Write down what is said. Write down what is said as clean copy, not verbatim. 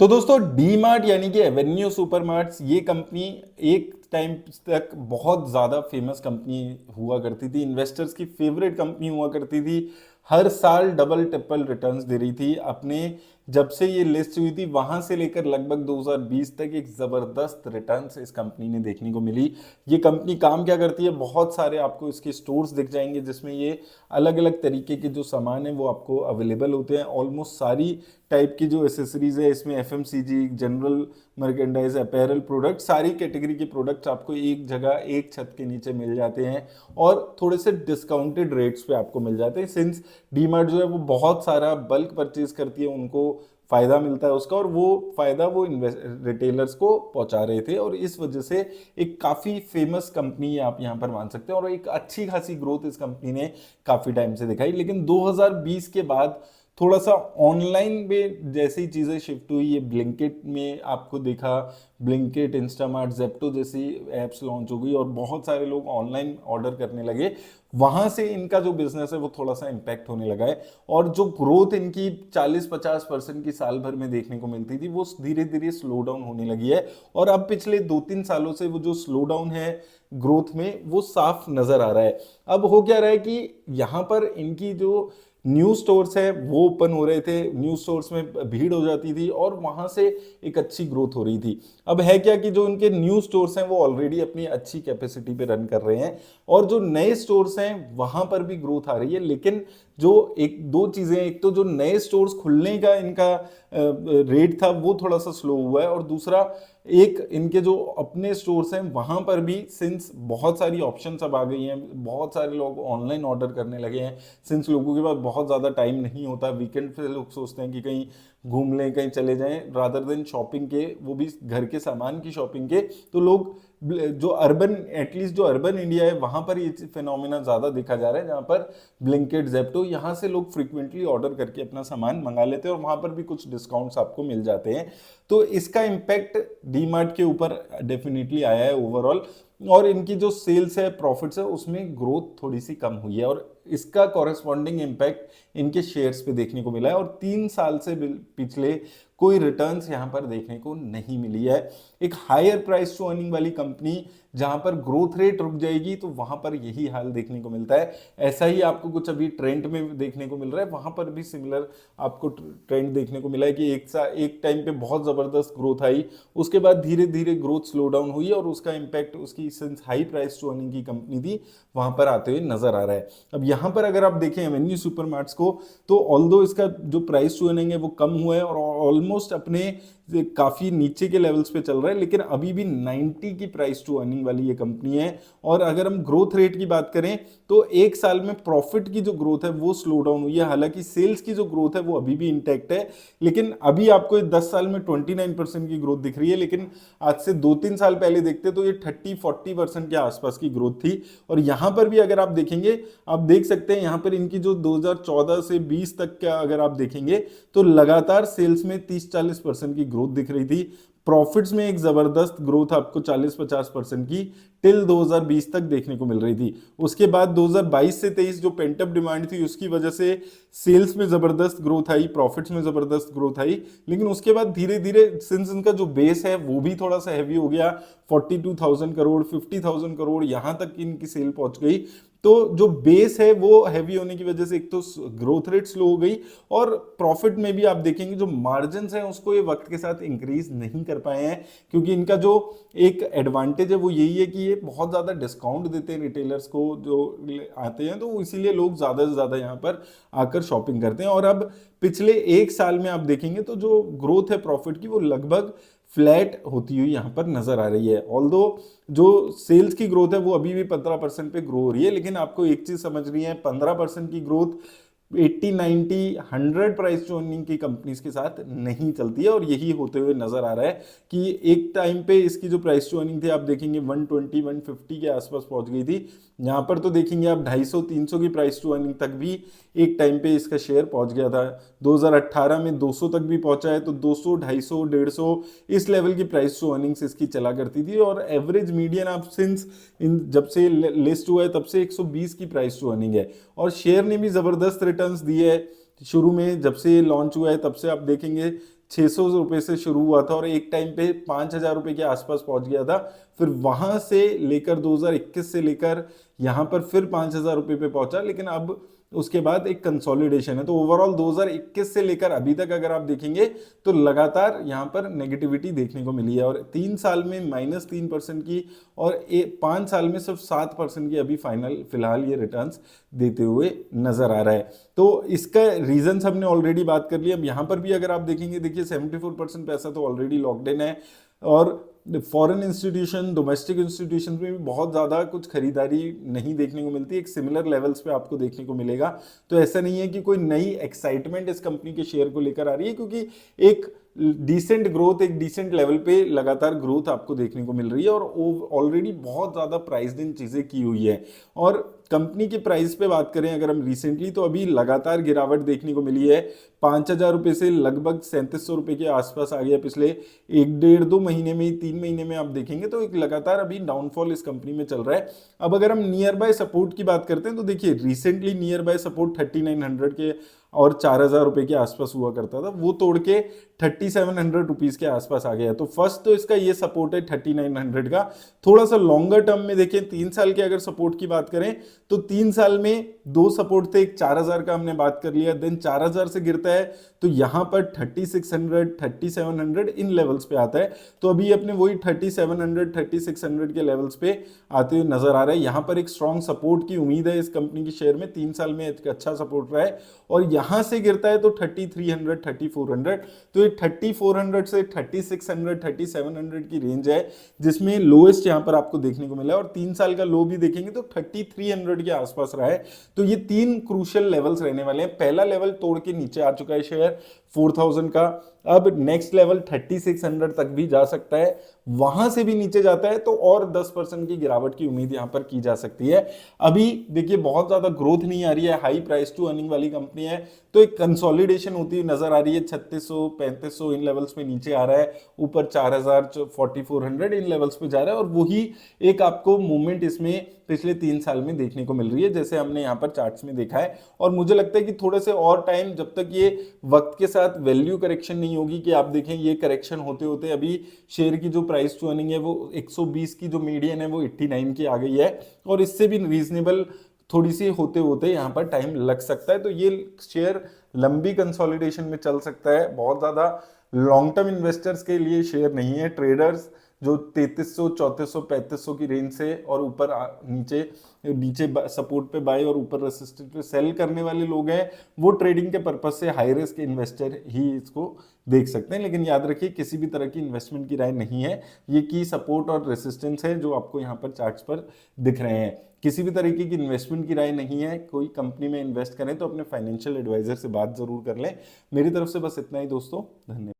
तो दोस्तों D mart यानी कि एवेन्यू सुपरमार्ट्स ये कंपनी एक टाइम तक बहुत ज़्यादा फेमस कंपनी हुआ करती थी। इन्वेस्टर्स की फेवरेट कंपनी हुआ करती थी। हर साल डबल ट्रिपल रिटर्न्स दे रही थी। अपने जब से ये लिस्ट हुई थी वहां से लेकर लगभग 2020 तक एक ज़बरदस्त रिटर्न्स इस कंपनी ने देखने को मिली। ये कंपनी काम क्या करती है, बहुत सारे आपको इसके स्टोर्स दिख जाएंगे जिसमें ये अलग अलग तरीके के जो सामान है वो आपको अवेलेबल होते हैं। ऑलमोस्ट सारी टाइप की जो एसेसरीज है इसमें FMCG, general merchandise, apparel product, सारी कैटेगरी के प्रोडक्ट्स आपको एक जगह एक छत के नीचे मिल जाते हैं और थोड़े से डिस्काउंटेड रेट्स पे आपको मिल जाते हैं। सिंस डीमार्ट जो है वो बहुत सारा बल्क परचेज करती है, उनको फायदा मिलता है उसका, और वो फायदा वो रिटेलर्स को पहुंचा रहे थे और इस वजह से एक काफी फेमस कंपनी आप यहाँ पर मान सकते हैं और एक अच्छी खासी ग्रोथ इस कंपनी ने काफी टाइम से दिखाई। लेकिन 2020 के बाद थोड़ा सा ऑनलाइन में जैसे ही चीज़ें शिफ्ट हुई, ये ब्लिंकिट में आपको देखा, ब्लिंकिट, इंस्टामार्ट, जेप्टो जैसी एप्स लॉन्च हो गई और बहुत सारे लोग ऑनलाइन ऑर्डर करने लगे। वहां से इनका जो बिजनेस है वो थोड़ा सा इम्पैक्ट होने लगा है और जो ग्रोथ इनकी 40-50% की साल भर में देखने को मिलती थी वो धीरे धीरे स्लो डाउन होने लगी है। और अब पिछले 2-3 सालों से वो जो स्लो डाउन है ग्रोथ में वो साफ नजर आ रहा है। अब हो क्या रहा है कि यहाँ पर इनकी जो न्यू स्टोर्स है वो ओपन हो रहे थे, न्यू स्टोर्स में भीड़ हो जाती थी और वहां से एक अच्छी ग्रोथ हो रही थी। अब है क्या कि जो उनके न्यू स्टोर्स हैं वो ऑलरेडी अपनी अच्छी कैपेसिटी पे रन कर रहे हैं और जो नए स्टोर्स हैं वहां पर भी ग्रोथ आ रही है। लेकिन जो एक दो चीजें, एक तो जो नए स्टोर्स खुलने का इनका रेट था वो थोड़ा सा स्लो हुआ है और दूसरा एक इनके जो अपने स्टोर्स हैं वहां पर भी सिंस बहुत सारी ऑप्शंस अब आ गई हैं, बहुत सारे लोग ऑनलाइन ऑर्डर करने लगे हैं। सिंस लोगों के पास बहुत ज़्यादा टाइम नहीं होता, वीकेंड पे लोग सोचते हैं कि कहीं घूम लें, कहीं चले जाएं, रादर देन शॉपिंग के, वो भी घर के सामान की शॉपिंग के, तो लोग जो अर्बन, एटलीस्ट जो अर्बन इंडिया है वहां पर ये फिनोमिना ज़्यादा देखा जा रहा है जहां पर ब्लिंकिट, जेप्टो, यहाँ से लोग फ्रिक्वेंटली ऑर्डर करके अपना सामान मंगा लेते हैं और वहां पर भी कुछ डिस्काउंट्स आपको मिल जाते हैं। तो इसका इम्पैक्ट डीमार्ट के ऊपर डेफिनेटली आया है ओवरऑल और इनकी जो सेल्स है, प्रॉफिट्स है, उसमें ग्रोथ थोड़ी सी कम हुई है और इसका कॉरेस्पॉन्डिंग इम्पैक्ट इनके शेयर्स पे देखने को मिला है और 3 साल से पिछले कोई रिटर्न्स यहाँ पर देखने को नहीं मिली है। एक हायर प्राइस टू अर्निंग वाली कंपनी जहां पर ग्रोथ रेट रुक जाएगी तो वहां पर यही हाल देखने को मिलता है। ऐसा ही आपको कुछ अभी ट्रेंड में देखने को मिल रहा है, वहां पर भी सिमिलर आपको ट्रेंड देखने को मिला है कि एक टाइम पे बहुत जबरदस्त ग्रोथ आई, उसके बाद धीरे धीरे ग्रोथ स्लो डाउन हुई और उसका इम्पैक्ट उसकी since high price to earning की कंपनी थी वहां पर आते हुए नजर आ रहा है। अब यहाँ पर अगर आप देखें एवेन्यू सुपरमार्ट्स को तो ऑल्दो इसका जो प्राइस टू अर्निंग है वो कम हुआ है और ऑलमोस्ट अपने काफी नीचे के लेवल्स पे चल रहा है, लेकिन अभी भी 90 की प्राइस टू अर्निंग वाली ये कंपनी है। और अगर हम ग्रोथ रेट की बात करें तो एक साल में प्रॉफिट की जो ग्रोथ है वो स्लो डाउन हुई है, हालांकि सेल्स की जो ग्रोथ है वो अभी भी इंटैक्ट है। लेकिन अभी आपको 10 साल में 29% की ग्रोथ दिख रही है, लेकिन आज से 2-3 साल पहले देखते तो ये 30-40% के आसपास की ग्रोथ थी। और यहां पर भी अगर आप देखेंगे, आप देख सकते हैं यहां पर इनकी जो 2014 से 20 तक का अगर आप देखेंगे तो लगातार सेल्स में 30-40% की ग्रोथ दिख रही थी। प्रॉफिट्स में एक जबरदस्त ग्रोथ आपको 40-50% की टिल 2020 तक देखने को मिल रही थी। उसके बाद 2022 से 23 जो पेंटअप डिमांड थी उसकी वजह से सेल्स में जबरदस्त ग्रोथ आई, प्रॉफिट्स में जबरदस्त ग्रोथ आई, लेकिन उसके बाद धीरे धीरे सिंस इनका जो बेस है वो भी थोड़ा सा हैवी हो गया, 42,000 करोड़, 50,000 करोड़ यहां तक इनकी सेल पहुंच गई। तो जो बेस है वो हैवी होने की वजह से एक तो ग्रोथ रेट स्लो हो गई और प्रॉफिट में भी आप देखेंगे जो मार्जिन हैं उसको ये वक्त के साथ इंक्रीज नहीं कर पाए हैं, क्योंकि इनका जो एक एडवांटेज है वो यही है कि ये बहुत ज्यादा डिस्काउंट देते हैं रिटेलर्स को जो आते हैं, तो इसीलिए लोग ज्यादा से ज्यादा यहाँ पर आकर शॉपिंग करते हैं। और अब पिछले एक साल में आप देखेंगे तो जो ग्रोथ है प्रॉफिट की वो लगभग फ्लैट होती हुई यहाँ पर नजर आ रही है। ऑल्दो जो सेल्स की ग्रोथ है वो अभी भी 15% पे ग्रो हो रही है, लेकिन आपको एक चीज समझनी है, 15% की ग्रोथ 80, 90, 100 प्राइस टू अर्निंग की कंपनीज के साथ नहीं चलती है और यही होते हुए नजर आ रहा है कि एक टाइम पे इसकी जो प्राइस टू अर्निंग थी आप देखेंगे 120, 150 के आसपास पहुंच गई थी। यहाँ पर तो देखेंगे आप 250, 300 की प्राइस टू अर्निंग तक भी एक टाइम पे इसका शेयर पहुंच गया था। 2018 में 200 तक भी पहुंचा है, तो 200, 250, 150 इस लेवल की प्राइस टू अर्निंग्स इसकी चला करती थी और एवरेज मीडियन आप सिंस जब से लिस्ट हुआ है तब से 120 की प्राइस टू अर्निंग है और शेयर ने भी जबरदस्त रिटर्न्स दिए है। शुरू में जब से ये लॉन्च हुआ है तब से आप देखेंगे ₹600 से शुरू हुआ था और एक टाइम पे ₹5000 के आसपास पहुंच गया था। फिर वहां से लेकर 2021 से लेकर यहाँ पर फिर ₹5000 पे पहुंचा, लेकिन अब उसके बाद एक कंसोलिडेशन है। तो ओवरऑल 2021 से लेकर अभी तक अगर आप देखेंगे तो लगातार यहाँ पर नेगेटिविटी देखने को मिली है, और 3 साल में -3% की और 5 साल में सिर्फ 7% की अभी फिलहाल ये रिटर्न्स देते हुए नजर आ रहा है। तो इसका रीजन हमने ऑलरेडी बात कर लिया। अब यहाँ पर भी अगर आप देखेंगे, देखिए 74% पैसा तो ऑलरेडी लॉक्ड इन है, और फॉरेन इंस्टीट्यूशन, डोमेस्टिक इंस्टीट्यूशन में भी बहुत ज़्यादा कुछ खरीदारी नहीं देखने को मिलती, एक सिमिलर लेवल्स पे आपको देखने को मिलेगा। तो ऐसा नहीं है कि कोई नई एक्साइटमेंट इस कंपनी के शेयर को लेकर आ रही है, क्योंकि एक डिसेंट ग्रोथ, एक डिसेंट लेवल पे लगातार ग्रोथ आपको देखने को मिल रही है, और ऑलरेडी बहुत ज़्यादा प्राइस्ड इन चीज़ें की हुई है। और कंपनी के प्राइस पे बात करें अगर हम रिसेंटली, तो अभी लगातार गिरावट देखने को मिली है। ₹5000 से लगभग ₹3700 के आसपास आ गया पिछले 1 डेढ़ 2 महीने में, 3 महीने में आप देखेंगे तो एक लगातार अभी डाउनफॉल इस कंपनी में चल रहा है। अब अगर हम नियर बाय सपोर्ट की बात करते हैं तो देखिए रिसेंटली नियर बाय सपोर्ट 3900 के और ₹4000 के आसपास हुआ करता था, वो तोड़ के ₹3700 के आसपास आ गया। तो फर्स्ट तो इसका ये सपोर्ट है 3900 का। थोड़ा सा लॉन्गर टर्म में देखें, 3 साल के अगर सपोर्ट की बात करें तो 3 साल में 2 सपोर्ट थे, एक 4000 का हमने बात कर लिया, देन 4000 से गिरता है तो यहाँ पर 3600 3700 इन लेवल्स पे आता है। तो अभी अपने वही 3700 3600 के लेवल्स पे आते हुए नजर आ रहा है। यहाँ पर एक स्ट्रॉन्ग सपोर्ट की उम्मीद है इस कंपनी की शेयर में, 3 साल में एक अच्छा सपोर्ट रहा है, और यहां से गिरता है तो 3300 3400, तो ये 3400 से 3600 3700 की रेंज है जिसमें लोएस्ट यहां पर आपको देखने को मिला है, और 3 साल का लो भी देखेंगे तो 3300 के आसपास रहा है। तो ये 3 क्रूशियल लेवल्स रहने वाले हैं। पहला लेवल तोड़ के नीचे आ चुका है शेयर 4000 का, अब नेक्स्ट लेवल 3600 तक भी जा सकता है, वहां से भी नीचे जाता है तो और 10% की गिरावट की उम्मीद यहां पर की जा सकती है। अभी देखिए बहुत ज्यादा ग्रोथ नहीं आ रही है, हाई प्राइस टू अर्निंग वाली कंपनी है, तो एक कंसोलिडेशन होती हुई नजर आ रही है। 3600 3500 इन लेवल्स पे नीचे आ रहा है, ऊपर 4000 4400 इन लेवल्स पे जा रहा है, और वही एक आपको मूवमेंट इसमें पिछले 3 साल में देखने को मिल रही है, जैसे हमने यहाँ पर चार्ट्स में देखा है। और मुझे लगता है कि थोड़े से और टाइम, जब तक ये वक्त के साथ वैल्यू करेक्शन नहीं होगी, कि आप देखें ये करेक्शन होते होते अभी शेयर की जो प्राइस टू अर्निंग है वो 120 की, जो मीडियन है वो 89 की आ गई है, और इससे भी रीजनेबल थोड़ी सी होते होते यहाँ पर टाइम लग सकता है। तो ये शेयर लंबी कंसोलिडेशन में चल सकता है, बहुत ज़्यादा लॉन्ग टर्म इन्वेस्टर्स के लिए शेयर नहीं है। ट्रेडर्स जो 3300 3400 3500 की रेंज से और ऊपर नीचे नीचे सपोर्ट पे बाय और ऊपर रेसिस्टेंस पे सेल करने वाले लोग हैं, वो ट्रेडिंग के पर्पज से हाई रिस्क इन्वेस्टर ही इसको देख सकते हैं। लेकिन याद रखिए किसी भी तरह की इन्वेस्टमेंट की राय नहीं है, ये की सपोर्ट और रेसिस्टेंस है जो आपको यहाँ पर चार्ट्स पर दिख रहे हैं। किसी भी तरीके की इन्वेस्टमेंट की राय नहीं है। कोई कंपनी में इन्वेस्ट करें तो अपने फाइनेंशियल एडवाइजर से बात जरूर कर लें। मेरी तरफ से बस इतना ही दोस्तों, धन्यवाद।